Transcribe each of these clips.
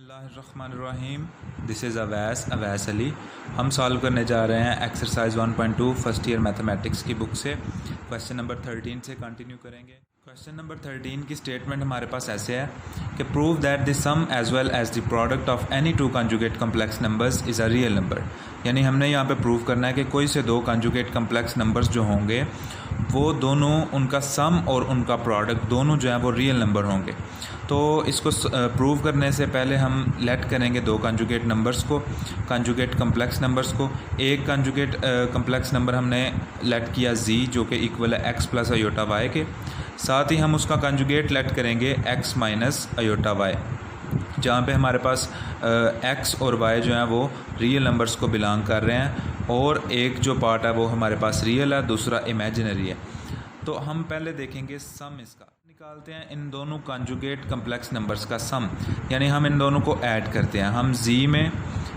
बिस्मिल्लाहिर्रहमानिर्रहीम। This is Awais Ali. हम solve करने जा रहे हैं एक्सरसाइज 1.2 फर्स्ट ईयर मैथमेटिक्स की बुक से। क्वेश्चन नंबर 13 से कंटिन्यू करेंगे। क्वेश्चन नंबर 13 की स्टेटमेंट हमारे पास ऐसे है कि prove that the sum as well as the product of any two conjugate complex numbers is a real number. यानी हमने यहाँ पे प्रूव करना है कि कोई से दो कंजुगेट कम्प्लेक्स नंबर्स जो होंगे वो दोनों, उनका सम और उनका प्रोडक्ट दोनों जो है वो रियल नंबर होंगे। तो इसको प्रूव करने से पहले हम लेट करेंगे दो कंजुगेट नंबर्स को, कंजुगेट कम्प्लेक्स नंबर्स को। एक कंजुगेट कम्प्लेक्स नंबर हमने लेट किया z, जो कि इक्वल है x प्लस अयोटा y के। साथ ही हम उसका कंजुगेट लेट करेंगे x माइनस अयोटा y, जहाँ पे हमारे पास x और y जो हैं वो रियल नंबर्स को बिलोंग कर रहे हैं, और एक जो पार्ट है वो हमारे पास रियल है, दूसरा इमेजिनरी है। तो हम पहले देखेंगे सम इसका निकालते हैं, इन दोनों कंजुगेट कम्प्लेक्स नंबर्स का सम, यानी हम इन दोनों को ऐड करते हैं। हम z में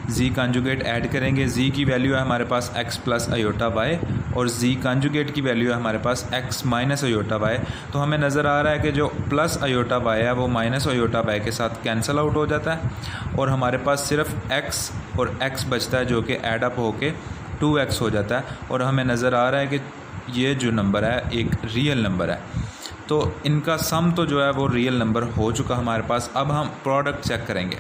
z कंजुगेट ऐड करेंगे। z की वैल्यू है हमारे पास x प्लस अयोटा y, और z कंजुगेट की वैल्यू है हमारे पास x माइनस अयोटा y। तो हमें नज़र आ रहा है कि जो प्लस अयोटा y है वो माइनस अयोटा y के साथ कैंसिल आउट हो जाता है, और हमारे पास सिर्फ x और x बचता है, जो कि ऐड अप होके 2x हो जाता है। और हमें नज़र आ रहा है कि ये जो नंबर है एक रियल नंबर है। तो इनका सम तो जो है वो रियल नंबर हो चुका हमारे पास। अब हम प्रोडक्ट चेक करेंगे।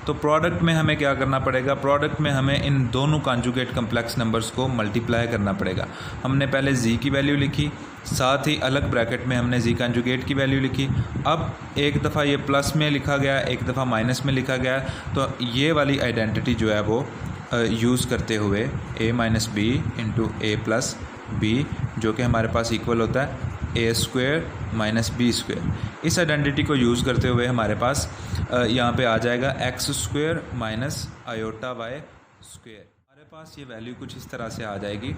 तो प्रोडक्ट में हमें क्या करना पड़ेगा? प्रोडक्ट में हमें इन दोनों कंजुगेट कम्प्लेक्स नंबर्स को मल्टीप्लाई करना पड़ेगा। हमने पहले z की वैल्यू लिखी, साथ ही अलग ब्रैकेट में हमने z कंजुगेट की वैल्यू लिखी। अब एक दफ़ा ये प्लस में लिखा गया, एक दफ़ा माइनस में लिखा गया, तो ये वाली आइडेंटिटी जो है वो यूज़ करते हुए a minus B into A plus B, जो कि हमारे पास इक्वल होता है A square minus B square. इस आइडेंटिटी को यूज़ करते हुए हमारे पास यहाँ पे आ जाएगा X square minus iota Y square. हमारे पास ये वैल्यू कुछ इस तरह से आ जाएगी,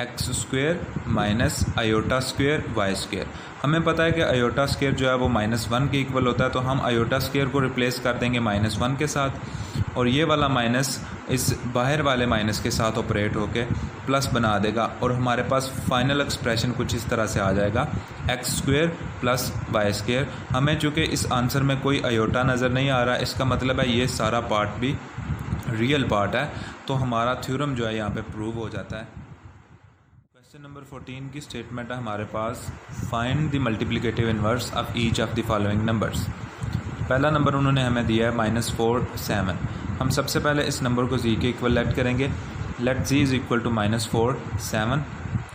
X square minus iota square Y square. हमें पता है कि अयोटा स्क्वेयर जो है वो -1 के इक्वल होता है, तो हम अयोटा स्क्वेयर को रिप्लेस कर देंगे -1 के साथ, और ये वाला माइनस इस बाहर वाले माइनस के साथ ऑपरेट होके प्लस बना देगा, और हमारे पास फाइनल एक्सप्रेशन कुछ इस तरह से आ जाएगा, X square plus Y square. हमें चूँकि इस आंसर में कोई अयोटा नज़र नहीं आ रहा, इसका मतलब है ये सारा पार्ट भी रियल पार्ट है, तो हमारा थ्योरम जो है यहाँ पे प्रूव हो जाता है। क्वेश्चन नंबर 14 की स्टेटमेंट है हमारे पास, find the multiplicative inverse of each of the following numbers. पहला नंबर उन्होंने हमें दिया है -4 7। हम सबसे पहले इस नंबर को z के इक्वल लेट करेंगे। Let z is equal to -4 7।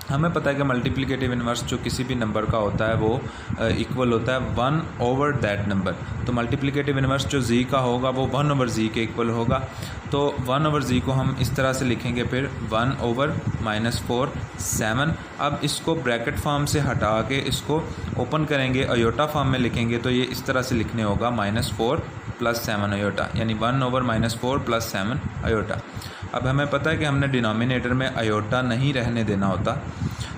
हमें पता है कि मल्टीप्लिकेटिव इनवर्स जो किसी भी नंबर का होता है वो इक्वल होता है 1 ओवर दैट नंबर। तो मल्टीप्लिकेटिव इनवर्स जो z का होगा वो 1 ओवर z के इक्वल होगा। तो 1 ओवर z को हम इस तरह से लिखेंगे, फिर 1 ओवर -4 7। अब इसको ब्रैकेट फॉर्म से हटा के इसको ओपन करेंगे, अयोटा फॉर्म में लिखेंगे, तो ये इस तरह से लिखने होगा -4 प्लस 7 अयोटा, यानी 1 ओवर -4 प्लस 7 अयोटा। अब हमें पता है कि हमने डिनोमिनेटर में अयोटा नहीं रहने देना होता,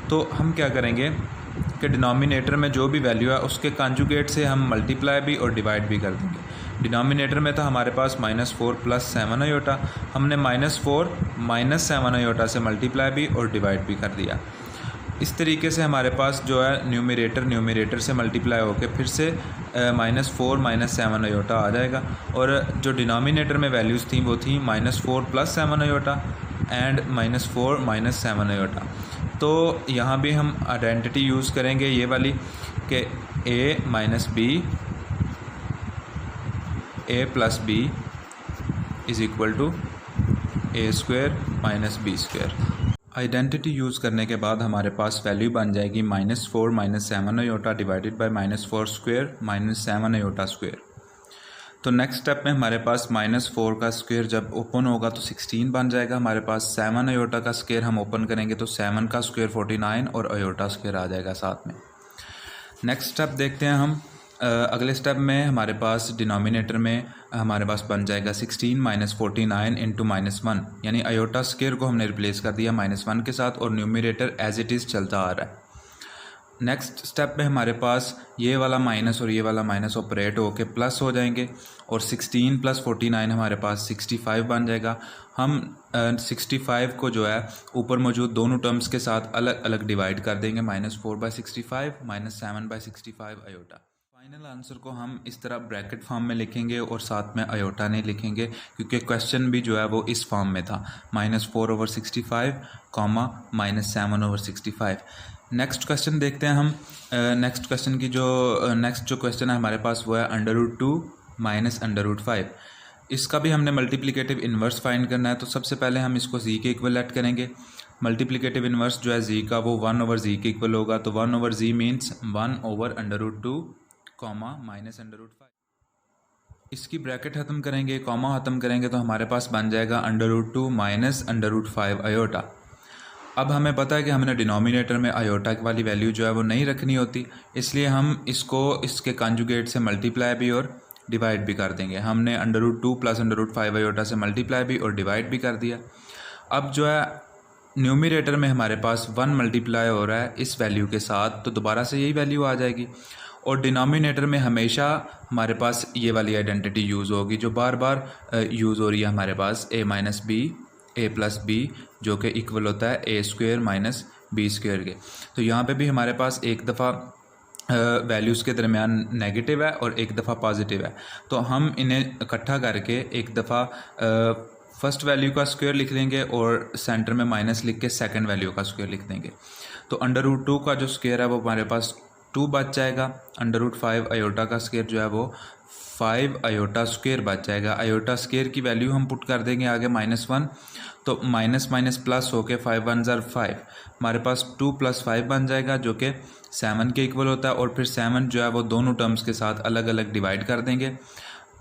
तो हम क्या करेंगे कि डिनोमिनेटर में जो भी वैल्यू है उसके कंजुगेट से हम मल्टीप्लाई भी और डिवाइड भी कर देंगे। डिनोमिनेटर में था हमारे पास -4 प्लस 7 अयोटा, हमने -4 माइनस 7 अयोटा से मल्टीप्लाई भी और डिवाइड भी कर दिया। इस तरीके से हमारे पास जो है न्यूमरेटर से मल्टीप्लाई होकर फिर से -4 माइनस 7 अयोटा आ जाएगा, और जो डिनोमिनेटर में वैल्यूज़ थी वो थी -4 plus 7 iota and -4 minus 7 iota. तो यहाँ भी हम आइडेंटिटी यूज़ करेंगे ये वाली कि a minus B, A plus B is equal to A square minus B square. Identity use करने के बाद हमारे पास वैल्यू बन जाएगी -4 minus 7 iota divided by -4 square minus 7 iota square. तो नेक्स्ट स्टेप में हमारे पास -4 का स्क्वेयर जब ओपन होगा तो 16 बन जाएगा हमारे पास। 7 अयोटा का स्क्वेयर हम ओपन करेंगे तो 7 का स्क्वेयर 49 और अयोटा स्क्वेयर आ जाएगा साथ में। नेक्स्ट स्टेप देखते हैं हम। अगले स्टेप में हमारे पास डिनोमिनेटर में हमारे पास बन जाएगा 16 माइनस 49 इंटू -1, यानी अयोटा स्क्वेयर को हमने रिप्लेस कर दिया -1 के साथ, और न्यूमरेटर एज इट इज़ चलता आ रहा है। नेक्स्ट स्टेप में हमारे पास ये वाला माइनस और ये वाला माइनस ऑपरेट होके प्लस हो जाएंगे, और 16 प्लस 49 हमारे पास 65 बन जाएगा। हम 65 को जो है ऊपर मौजूद दोनों टर्म्स के साथ अलग अलग डिवाइड कर देंगे, -4/65 -7/65 अयोटा। फाइनल आंसर को हम इस तरह ब्रैकेट फॉर्म में लिखेंगे और साथ में आयोटा नहीं लिखेंगे, क्योंकि क्वेश्चन भी जो है वो इस फॉर्म में था, -4/65 कॉमा -7/65। नेक्स्ट क्वेश्चन देखते हैं हम। नेक्स्ट क्वेश्चन की जो नेक्स्ट जो क्वेश्चन है हमारे पास वो है √2 माइनस √5। इसका भी हमने मल्टीप्लिकेटिव इन्वर्स फाइंड करना है। तो सबसे पहले हम इसको जी के इक्वल लेट करेंगे। मल्टीप्लिकेटिव इन्वर्स जो है जी का वो 1/z के इक्वल होगा। तो 1/z मीन्स 1/√2 कॉमा -√5। इसकी ब्रैकेट ख़त्म करेंगे, कॉमा ख़त्म करेंगे तो हमारे पास बन जाएगा √2 माइनस √5 आयोटा। अब हमें पता है कि हमने डिनोमिनेटर में आयोटा वाली वैल्यू जो है वो नहीं रखनी होती, इसलिए हम इसको इसके कॉन्जुगेट से मल्टीप्लाई भी और डिवाइड भी कर देंगे। हमने √2 प्लस √5 आयोटा से मल्टीप्लाई भी और डिवाइड भी कर दिया। अब जो है न्यूमिनेटर में हमारे पास 1 मल्टीप्लाई हो रहा है इस वैल्यू के साथ, तो दोबारा से यही वैल्यू आ जाएगी। और डिनोमिनेटर में हमेशा हमारे पास ये वाली आइडेंटिटी यूज़ होगी जो बार बार यूज़ हो रही है हमारे पास, a+b जो कि इक्वल होता है a² माइनस b² के। तो यहाँ पे भी हमारे पास एक दफ़ा वैल्यूज़ के दरमियान नेगेटिव है और एक दफ़ा पॉजिटिव है, तो हम इन्हें इकट्ठा करके एक दफ़ा फर्स्ट वैल्यू का स्क्वायर लिख लेंगे और सेंटर में माइनस लिख के सेकंड वैल्यू का स्क्वायर लिख देंगे। तो √2 का जो स्क्वायर है वो हमारे पास 2 बच जाएगा। √5 आयोटा का स्क्वायर जो है वो 5 आयोटा स्क्वायर बच जाएगा। आयोटा स्क्वायर की वैल्यू हम पुट कर देंगे आगे -1, तो माइनस माइनस प्लस होके 5 1 ज़र 5, हमारे पास 2 + 5 बन जाएगा जो कि 7 के इक्वल होता है। और फिर 7 जो है वो दोनों टर्म्स के साथ अलग अलग डिवाइड कर देंगे।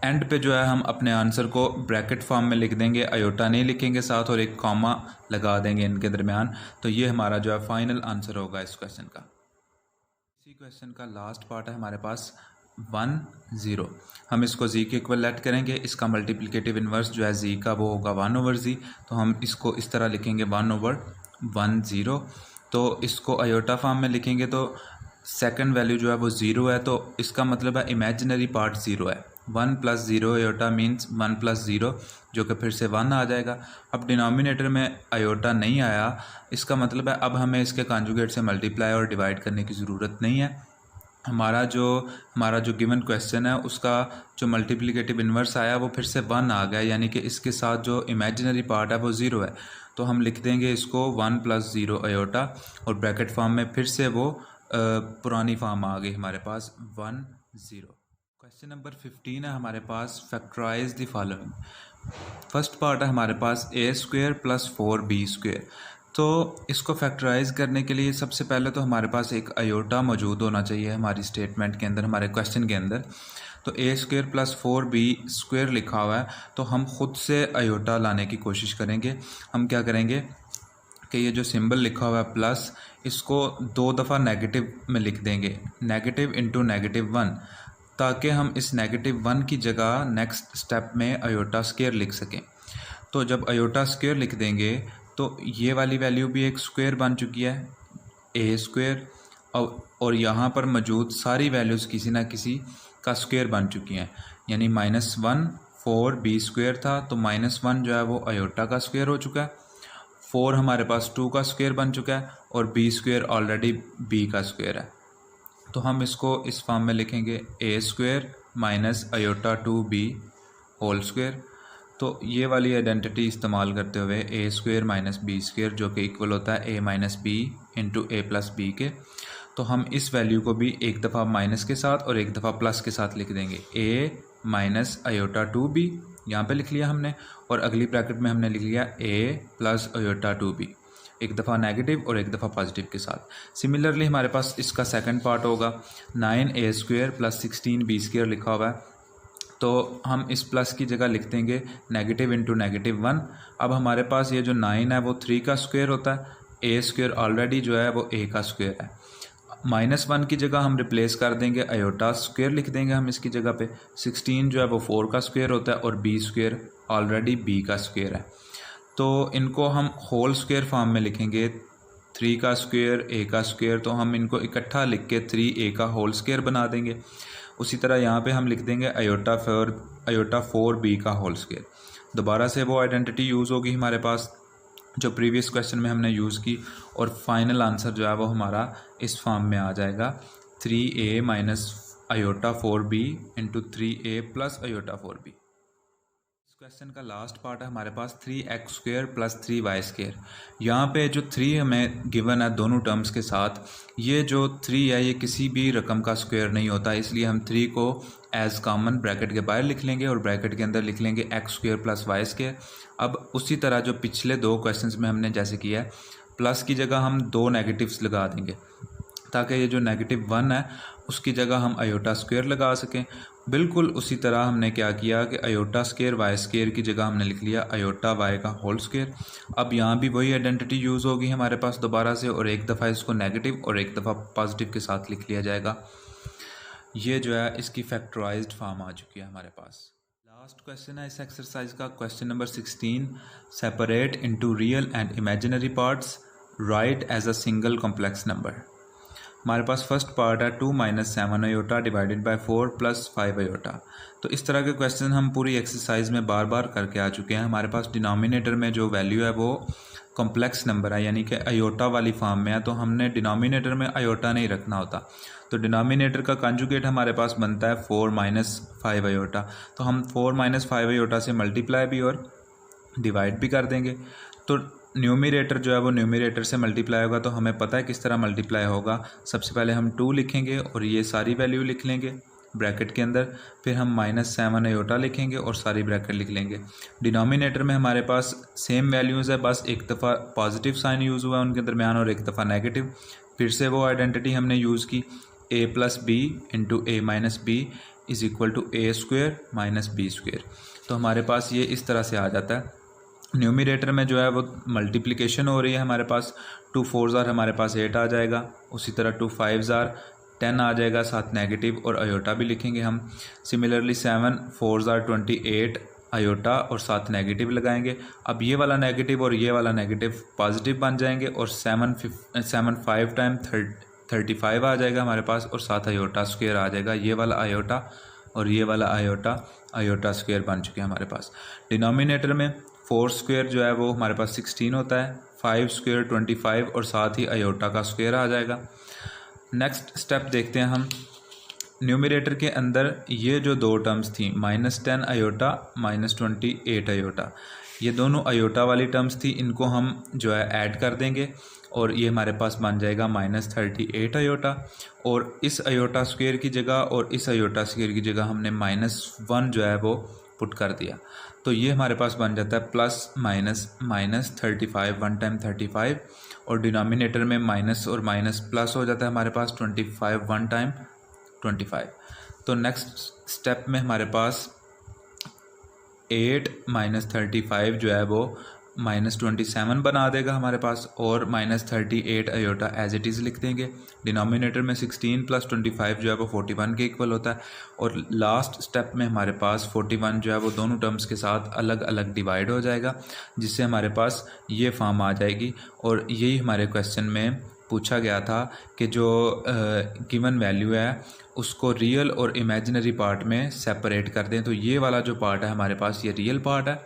एंड पे जो है हम अपने आंसर को ब्रैकेट फॉर्म में लिख देंगे, आयोटा नहीं लिखेंगे साथ, और एक कॉमा लगा देंगे इनके दरमियान। तो ये हमारा जो है फाइनल आंसर होगा इस क्वेश्चन का। इसी क्वेश्चन का लास्ट पार्ट है हमारे पास 1 0। हम इसको जी के इक्वल लेट करेंगे। इसका मल्टीप्लिकेटिव इन्वर्स जो है जी का वो होगा 1/z। तो हम इसको इस तरह लिखेंगे 1/10। तो इसको आयोटा फॉर्म में लिखेंगे तो सेकंड वैल्यू जो है वो 0 है, तो इसका मतलब है इमेजिनरी पार्ट 0 है। 1 + 0 आयोटा मीन्स 1 + 0 जो कि फिर से 1 आ जाएगा। अब डिनोमिनेटर में आयोटा नहीं आया, इसका मतलब है अब हमें इसके कॉन्जुगेट से मल्टीप्लाई और डिवाइड करने की ज़रूरत नहीं है। हमारा जो गिवन क्वेश्चन है उसका जो मल्टीप्लिकेटिव इन्वर्स आया वो फिर से 1 आ गया, यानी कि इसके साथ जो इमेजिनरी पार्ट है वो 0 है। तो हम लिख देंगे इसको 1 + 0 आयोटा, और ब्रैकेट फॉर्म में फिर से वो पुरानी फॉर्म आ गई हमारे पास 1 0। क्वेश्चन नंबर 15 है हमारे पास, factorise the following. First part है हमारे पास a² + 4b²। तो इसको फैक्टराइज करने के लिए सबसे पहले तो हमारे पास एक आयोटा मौजूद होना चाहिए हमारी स्टेटमेंट के अंदर, हमारे क्वेश्चन के अंदर। तो a² + 4b² लिखा हुआ है, तो हम ख़ुद से आयोटा लाने की कोशिश करेंगे। हम क्या करेंगे कि ये जो सिंबल लिखा हुआ है प्लस, इसको 2 दफ़ा नेगेटिव में लिख देंगे, नेगेटिव इंटू -1, ताकि हम इस -1 की जगह नेक्स्ट स्टेप में आयोटा स्क्वायर लिख सकें। तो जब आयोटा स्क्वायर लिख देंगे तो ये वाली वैल्यू भी एक स्क्वायर बन चुकी है a², और यहाँ पर मौजूद सारी वैल्यूज़ किसी ना किसी का स्क्वायर बन चुकी हैं। यानी -1 4b² था, तो -1 जो है वो आयोटा का स्क्वायर हो चुका है, 4 हमारे पास 2 का स्क्वायर बन चुका है, और b² ऑलरेडी b का स्क्वायर है। तो हम इसको इस फॉर्म में लिखेंगे a² minus iota 2b whole square. तो ये वाली आइडेंटिटी इस्तेमाल करते हुए a² माइनस b² जो कि इक्वल होता है a - b इंटू a+b के। तो हम इस वैल्यू को भी एक दफ़ा माइनस के साथ और एक दफ़ा प्लस के साथ लिख देंगे, a माइनस आयोटा 2b यहाँ पे लिख लिया हमने, और अगली ब्रैकेट में हमने लिख लिया a प्लस आयोटा 2b, एक दफ़ा नेगेटिव और एक दफ़ा पॉजिटिव के साथ। सिमिलरली हमारे पास इसका सेकंड पार्ट होगा 9a² + 16b² लिखा हुआ है, तो हम इस प्लस की जगह लिख देंगे नेगेटिव इंटू -1। अब हमारे पास ये जो 9 है वो 3 का स्क्वायर होता है, a² ऑलरेडी जो है वो a का स्क्वायर है। -1 की जगह हम रिप्लेस कर देंगे, आयोटा स्क्वायर लिख देंगे हम इसकी जगह पे। 16 जो है वो 4 का स्क्वायर होता है, और b² ऑलरेडी b का स्क्वायर है। तो इनको हम होल स्क्वायर फॉर्म में लिखेंगे, 3 का स्क्वायर a का स्क्वायर, तो हम इनको इकट्ठा लिख के 3a का होल स्क्वायर बना देंगे। उसी तरह यहाँ पे हम लिख देंगे आयोटा 4b का होल स्क्वायर। दोबारा से वो आइडेंटिटी यूज़ होगी हमारे पास जो प्रीवियस क्वेश्चन में हमने यूज़ की, और फाइनल आंसर जो है वो हमारा इस फॉर्म में आ जाएगा 3a - aorta 4b into 3a plus iota 4b। इस क्वेश्चन का लास्ट पार्ट है हमारे पास 3x² प्लस 3y²। यहाँ पे जो 3 हमें गिवन है दोनों टर्म्स के साथ, ये जो 3 है ये किसी भी रकम का स्क्वायर नहीं होता, इसलिए हम 3 को एज कॉमन ब्रैकेट के बाहर लिख लेंगे और ब्रैकेट के अंदर लिख लेंगे x² प्लस y²। अब उसी तरह जो पिछले दो क्वेश्चंस में हमने जैसे किया है, प्लस की जगह हम 2 नेगेटिव्स लगा देंगे ताकि ये जो -1 है उसकी जगह हम अयोटा स्क्वायर लगा सकें। बिल्कुल उसी तरह हमने क्या किया कि अयोटा स्क्वायर y² की जगह हमने लिख लिया अयोटा y का होल स्क्वायर। अब यहाँ भी वही आइडेंटिटी यूज़ होगी हमारे पास दोबारा से, और एक दफ़ा इसको नेगेटिव और एक दफ़ा पॉजिटिव के साथ लिख लिया जाएगा। ये जो है इसकी फैक्टराइज्ड फॉर्म आ चुकी है हमारे पास। लास्ट क्वेश्चन है इस एक्सरसाइज का, question number 16। Separate into real and imaginary parts, write as a single complex number. हमारे पास फर्स्ट पार्ट है 2 - 7 iota divided by 4 plus 5 iota. तो इस तरह के क्वेश्चन हम पूरी एक्सरसाइज में बार बार करके आ चुके हैं। हमारे पास डिनोमिनेटर में जो वैल्यू है वो कॉम्प्लेक्स नंबर है, यानी कि अयोटा वाली फॉर्म में है, तो हमने डिनोमिनेटर में अयोटा नहीं रखना होता। तो डिनोमिनेटर का कंजुगेट हमारे पास बनता है 4 - 5 अयोटा। तो हम 4 - 5 अयोटा से मल्टीप्लाई भी और डिवाइड भी कर देंगे। तो न्यूमरेटर जो है वो न्यूमरेटर से मल्टीप्लाई होगा, तो हमें पता है किस तरह मल्टीप्लाई होगा। सबसे पहले हम 2 लिखेंगे और ये सारी वैल्यू लिख लेंगे ब्रैकेट के अंदर, फिर हम -7 अयोटा लिखेंगे और सारी ब्रैकेट लिख लेंगे। डिनोमिनेटर में हमारे पास सेम वैल्यूज़ है, बस एक दफ़ा पॉजिटिव साइन यूज़ हुआ है उनके दरमियान और एक दफ़ा नेगेटिव। फिर से वो आइडेंटिटी हमने यूज़ की, a + b into a - b is equal to a² - b²। तो हमारे पास ये इस तरह से आ जाता है। न्यूमरेटर में जो है वो मल्टीप्लिकेशन हो रही है हमारे पास, 2 4s आर हमारे पास 8 आ जाएगा, उसी तरह 2 5s आर 10 आ जाएगा, साथ नेगेटिव और अयोटा भी लिखेंगे हम। सिमिलरली 7 4s आर 28 अयोटा और साथ नेगेटिव लगाएंगे। अब ये वाला नेगेटिव और ये वाला नेगेटिव पॉजिटिव बन जाएंगे और 7 5 टाइम 35 आ जाएगा हमारे पास और साथ अयोटा स्क्वायर आ जाएगा। ये वाला अयोटा और ये वाला अयोटा अयोटा स्क्वायर बन चुके हैं हमारे पास। डिनोमिनेटर में 4² जो है वो हमारे पास 16 होता है, 5² 25 और साथ ही अयोटा का स्क्वायर आ जाएगा। नेक्स्ट स्टेप देखते हैं हम। न्यूमरेटर के अंदर ये जो दो टर्म्स थी -10 अयोटा -28 अयोटा, ये दोनों अयोटा वाली टर्म्स थी, इनको हम जो है ऐड कर देंगे और ये हमारे पास बन जाएगा -38 अयोटा। और इस अयोटा स्क्वायर की जगह और इस अयोटा स्क्वायर की जगह हमने -1 जो है वो पुट कर दिया, तो ये हमारे पास बन जाता है प्लस माइनस 35 1 टाइम 35 और डिनोमिनेटर में माइनस और माइनस प्लस हो जाता है हमारे पास 25 1 टाइम 25। तो नेक्स्ट स्टेप में हमारे पास 8 - 35 जो है वो -27 बना देगा हमारे पास और -38 अयोटा एज इट इज़ लिख देंगे। डिनोमिनेटर में 16 + 25 जो है वो 41 के इक्वल होता है और लास्ट स्टेप में हमारे पास 41 जो है वो दोनों टर्म्स के साथ अलग अलग डिवाइड हो जाएगा, जिससे हमारे पास ये फॉर्म आ जाएगी। और यही हमारे क्वेश्चन में पूछा गया था कि जो गिवन वैल्यू है उसको रियल और इमेजिनरी पार्ट में सेपरेट कर दें। तो ये वाला जो पार्ट है हमारे पास ये रियल पार्ट है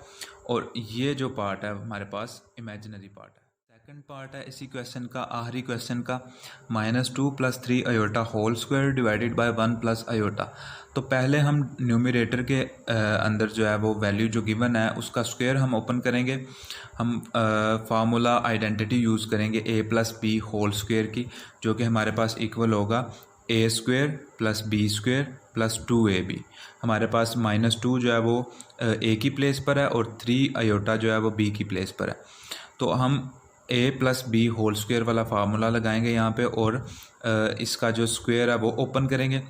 और ये जो पार्ट है हमारे पास इमेजिनरी पार्ट है। सेकंड पार्ट है इसी क्वेश्चन का, आखिरी क्वेश्चन का, -2 + 3 iota whole square divided by 1 + iota. तो पहले हम न्यूमरेटर के अंदर जो है वो वैल्यू जो गिवन है उसका स्क्वायर हम ओपन करेंगे। हम फार्मूला आइडेंटिटी यूज़ करेंगे a + b होल स्क्वायर की, जो कि हमारे पास इक्वल होगा a² + b² + 2ab। हमारे पास -2 जो है वो a की प्लेस पर है और 3 अयोटा जो है वो b की प्लेस पर है। तो हम a + b होल स्क्वायर वाला फार्मूला लगाएंगे यहाँ पे और इसका जो स्क्वायर है वो ओपन करेंगे।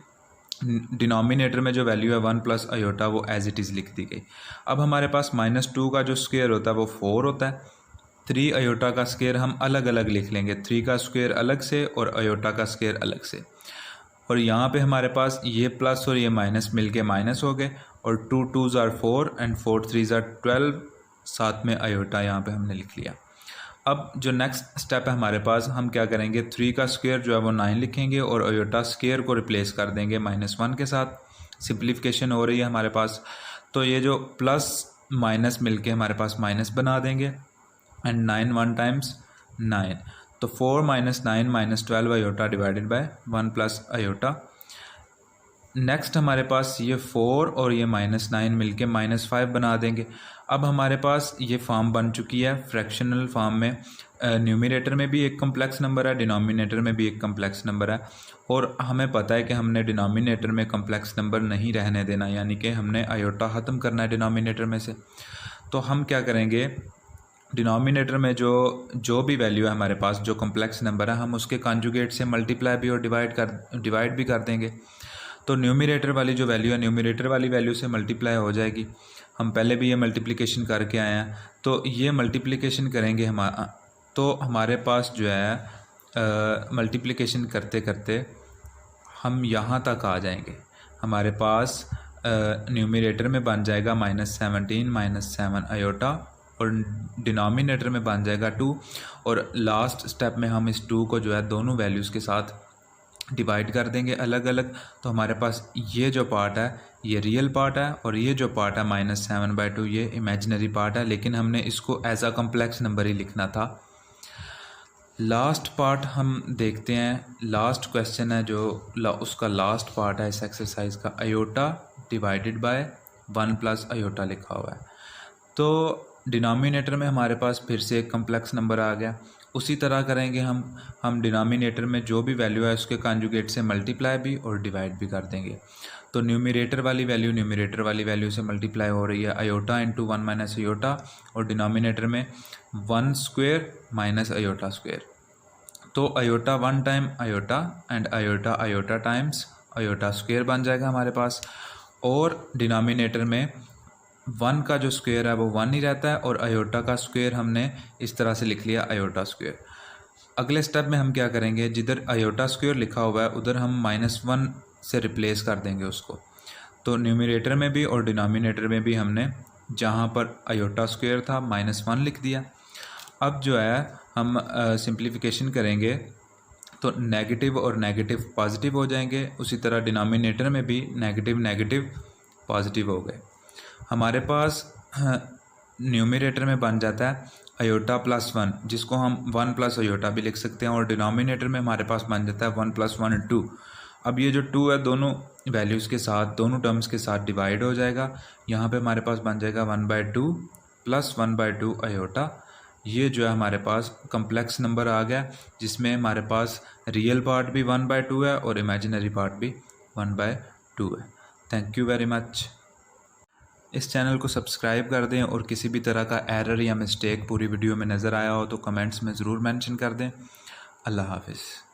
डिनोमिनेटर में जो वैल्यू है 1 + अयोटा वो एज इट इज़ लिख दी गई। अब हमारे पास -2 का जो स्क्वायर होता है वो 4 होता है। 3 अयोटा का स्क्वायर हम अलग अलग लिख लेंगे, 3 का स्क्वायर अलग से और अयोटा का स्क्वायर अलग से। और यहाँ पे हमारे पास ये प्लस और ये माइनस मिलके माइनस हो गए और 2 2s are 4 and 4 3s are 12, साथ में अयोटा यहाँ पे हमने लिख लिया। अब जो नेक्स्ट स्टेप है हमारे पास, हम क्या करेंगे, 3 का स्क्वायर जो है वो 9 लिखेंगे और अयोटा स्क्वायर को रिप्लेस कर देंगे -1 के साथ। सिंप्लीफिकेशन हो रही है हमारे पास, तो ये जो प्लस माइनस मिलके हमारे पास माइनस बना देंगे एंड 9 1 टाइम्स 9, तो 4 - 9 - 12 iota divided by 1 + iota. Next हमारे पास ये 4 और ये -9 मिलके -5 बना देंगे। अब हमारे पास ये फॉर्म बन चुकी है फ्रैक्शनल फॉर्म में। न्यूमरेटर में भी एक कम्प्लेक्स नंबर है, डिनोमिनेटर में भी एक कम्प्लेक्स नंबर है, और हमें पता है कि हमने डिनोमिनेटर में कम्प्लेक्स नंबर नहीं रहने देना, यानी कि हमने आयोटा ख़त्म करना है डिनोमिनेटर में से। तो हम क्या करेंगे, डिनोमिनेटर में जो भी वैल्यू है हमारे पास, जो कम्प्लेक्स नंबर है, हम उसके कॉन्जुगेट से मल्टीप्लाई भी और डिवाइड भी कर देंगे। तो न्यूमरेटर वाली जो वैल्यू है न्यूमरेटर वाली वैल्यू से मल्टीप्लाई हो जाएगी। हम पहले भी ये मल्टीप्लिकेशन करके आए हैं, तो ये मल्टीप्लिकेशन करेंगे तो हमारे पास जो है मल्टीप्लिकेशन करते करते हम यहाँ तक आ जाएंगे। हमारे पास न्यूमरेटर में बन जाएगा -17 -7 आयोटा, और डिनोमिनेटर में बन जाएगा 2, और लास्ट स्टेप में हम इस 2 को जो है दोनों वैल्यूज़ के साथ डिवाइड कर देंगे अलग अलग। तो हमारे पास ये जो पार्ट है ये रियल पार्ट है, और ये जो पार्ट है -7/2 ये इमेजिनरी पार्ट है, लेकिन हमने इसको एज अ कम्प्लेक्स नंबर ही लिखना था। लास्ट पार्ट हम देखते हैं, लास्ट क्वेश्चन है जो उसका लास्ट पार्ट है इस एक्सरसाइज का, iota divided by 1 plus iota लिखा हुआ है। तो डिनोमिनेटर में हमारे पास फिर से एक कम्प्लेक्स नंबर आ गया। उसी तरह करेंगे हम डिनोमिनेटर में जो भी वैल्यू है उसके कॉन्जुगेट से मल्टीप्लाई भी और डिवाइड भी कर देंगे। तो न्यूमरेटर वाली वैल्यू न्यूमरेटर वाली वैल्यू से मल्टीप्लाई हो रही है, आयोटा इंटू 1 माइनस आयोटा, और डिनोमिनेटर में 1 स्क्वेयर माइनस आयोटा स्क्वेयर। तो iota 1 time iota and iota iota times iota square बन जाएगा हमारे पास। और डिनोमिनेटर में 1 का जो स्क्वेयर है वो 1 ही रहता है, और आयोटा का स्क्वेयर हमने इस तरह से लिख लिया आयोटा स्क्वेयर। अगले स्टेप में हम क्या करेंगे, जिधर आयोटा स्क्वेयर लिखा हुआ है उधर हम -1 से रिप्लेस कर देंगे उसको। तो न्यूमरेटर में भी और डिनोमिनेटर में भी हमने जहाँ पर आयोटा स्क्वेयर था -1 लिख दिया। अब जो है हम सिंप्लीफिकेशन करेंगे तो नेगेटिव और नेगेटिव पॉजिटिव हो जाएंगे। उसी तरह डिनोमिनेटर में भी नेगेटिव नेगेटिव पॉजिटिव हो गए। हमारे पास न्यूमरेटर में बन जाता है आयोटा प्लस 1, जिसको हम 1 प्लस आयोटा भी लिख सकते हैं, और डिनोमिनेटर में हमारे पास बन जाता है 1 + 1 2। अब ये जो 2 है दोनों वैल्यूज़ के साथ, दोनों टर्म्स के साथ डिवाइड हो जाएगा। यहाँ पे हमारे पास बन जाएगा 1/2 + 1/2 आयोटा। ये जो है हमारे पास कम्प्लेक्स नंबर आ गया, जिसमें हमारे पास रियल पार्ट भी 1/2 है और इमेजिनरी पार्ट भी 1/2 है। Thank you very much. इस चैनल को सब्सक्राइब कर दें, और किसी भी तरह का एरर या मिस्टेक पूरी वीडियो में नज़र आया हो तो कमेंट्स में ज़रूर मेंशन कर दें। अल्लाह हाफ़िज़।